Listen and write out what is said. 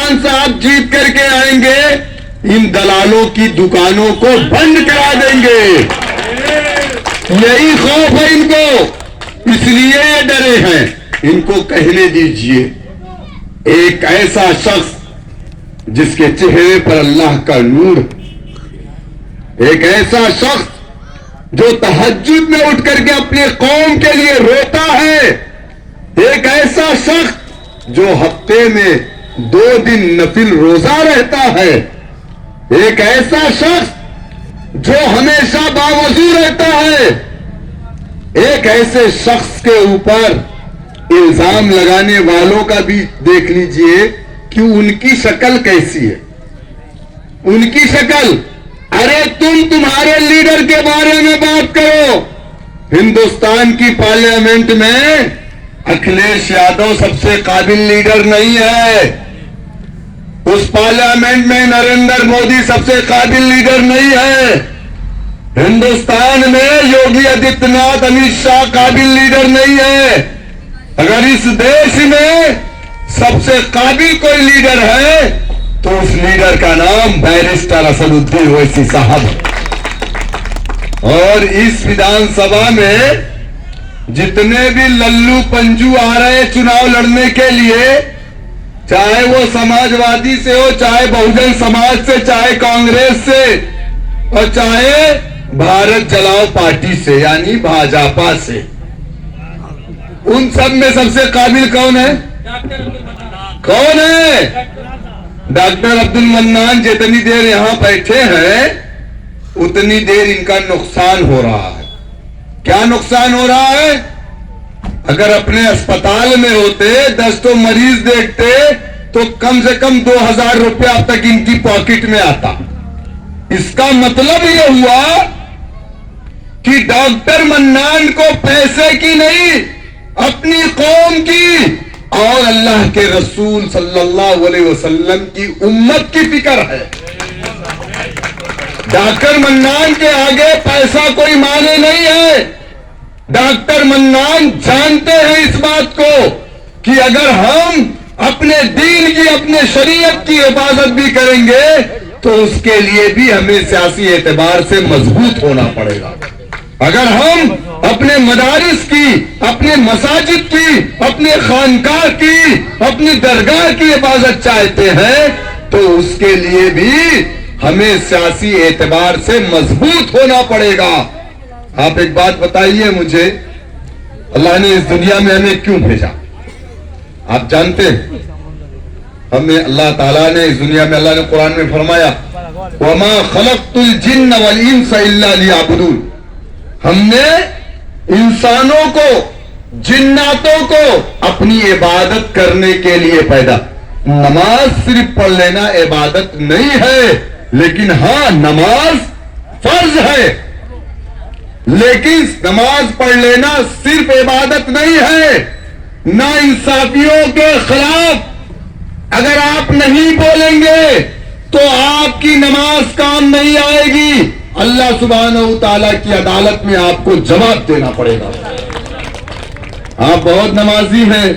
ہندوستان سے آپ جیت کر کے آئیں گے, ان دلالوں کی دکانوں کو بند کرا دیں گے. یہی خوف ہے ان کو, اس لیے یہ ڈرے ہیں. ان کو کہنے دیجئے, ایک ایسا شخص جس کے چہرے پر اللہ کا نور, ایک ایسا شخص جو تہجد میں اٹھ کر کے اپنے قوم کے لیے روتا ہے, ایک ایسا شخص جو ہفتے میں 2 دن نفل روزہ رہتا ہے, ایک ایسا شخص جو ہمیشہ باوضو رہتا ہے, ایک ایسے شخص کے اوپر الزام لگانے والوں کا بھی دیکھ لیجئے کہ ان کی شکل کیسی ہے. ان کی شکل, ارے تمہارے لیڈر کے بارے میں بات کرو. ہندوستان کی پارلیمنٹ میں اکھلیش یادو سب سے قابل لیڈر نہیں ہے, اس پارلیمنٹ میں نریندر مودی سب سے قابل لیڈر نہیں ہے, ہندوستان میں یوگی آدتیہ ناتھ, امت شاہ قابل لیڈر نہیں ہے. اگر اس دیش میں سب سے قابل کوئی لیڈر ہے تو اس لیڈر کا نام بیرسٹر اسد الدین اویسی صاحب ہے. اور اس ودھان سبھا میں جتنے بھی للو پنجو آ رہے چناؤ لڑنے کے لیے, چاہے وہ سماجوادی سے ہو, چاہے بہوجن سماج سے, چاہے کانگریس سے, اور چاہے بھارت جلاؤ پارٹی سے یعنی بھاجپا سے, ان سب میں سب سے قابل کون ہے؟ کون ہے؟ ڈاکٹر عبد المنان. جتنی دیر یہاں بیٹھے ہیں اتنی دیر ان کا نقصان ہو رہا ہے. کیا نقصان ہو رہا ہے؟ اگر اپنے اسپتال میں ہوتے, 10 تو مریض دیکھتے, تو کم سے کم 2000 روپیہ اب تک ان کی پاکٹ میں آتا. اس کا مطلب یہ ہوا کہ ڈاکٹر منان کو پیسے کی نہیں, اپنی قوم کی اور اللہ کے رسول صلی اللہ علیہ وسلم کی امت کی فکر ہے. ڈاکٹر منان کے آگے پیسہ کوئی معنی نہیں ہے. ڈاکٹر منان جانتے ہیں اس بات کو کہ اگر ہم اپنے دین کی, اپنے شریعت کی حفاظت بھی کریں گے تو اس کے لیے بھی ہمیں سیاسی اعتبار سے مضبوط ہونا پڑے گا. اگر ہم اپنے مدارس کی, اپنے مساجد کی, اپنے خانقاہ کی, اپنی درگاہ کی حفاظت چاہتے ہیں تو اس کے لیے بھی ہمیں سیاسی اعتبار سے مضبوط ہونا پڑے گا. آپ ایک بات بتائیے مجھے, اللہ نے اس دنیا میں ہمیں کیوں بھیجا؟ آپ جانتے ہیں ہمیں اللہ تعالیٰ نے اس دنیا میں, اللہ نے قرآن میں فرمایا وَمَا خَلَقْتُ الْجِنَّ وَالْإِنسَ إِلَّا لِيَعْبُدُونَ. ہم نے انسانوں کو, جناتوں کو اپنی عبادت کرنے کے لیے پیدا. نماز صرف پڑھ لینا عبادت نہیں ہے, لیکن ہاں نماز فرض ہے, لیکن نماز پڑھ لینا صرف عبادت نہیں ہے. نا انصافیوں کے خلاف اگر آپ نہیں بولیں گے تو آپ کی نماز کام نہیں آئے گی. اللہ سبحانہ و تعالیٰ کی عدالت میں آپ کو جواب دینا پڑے گا. آپ بہت نمازی ہیں,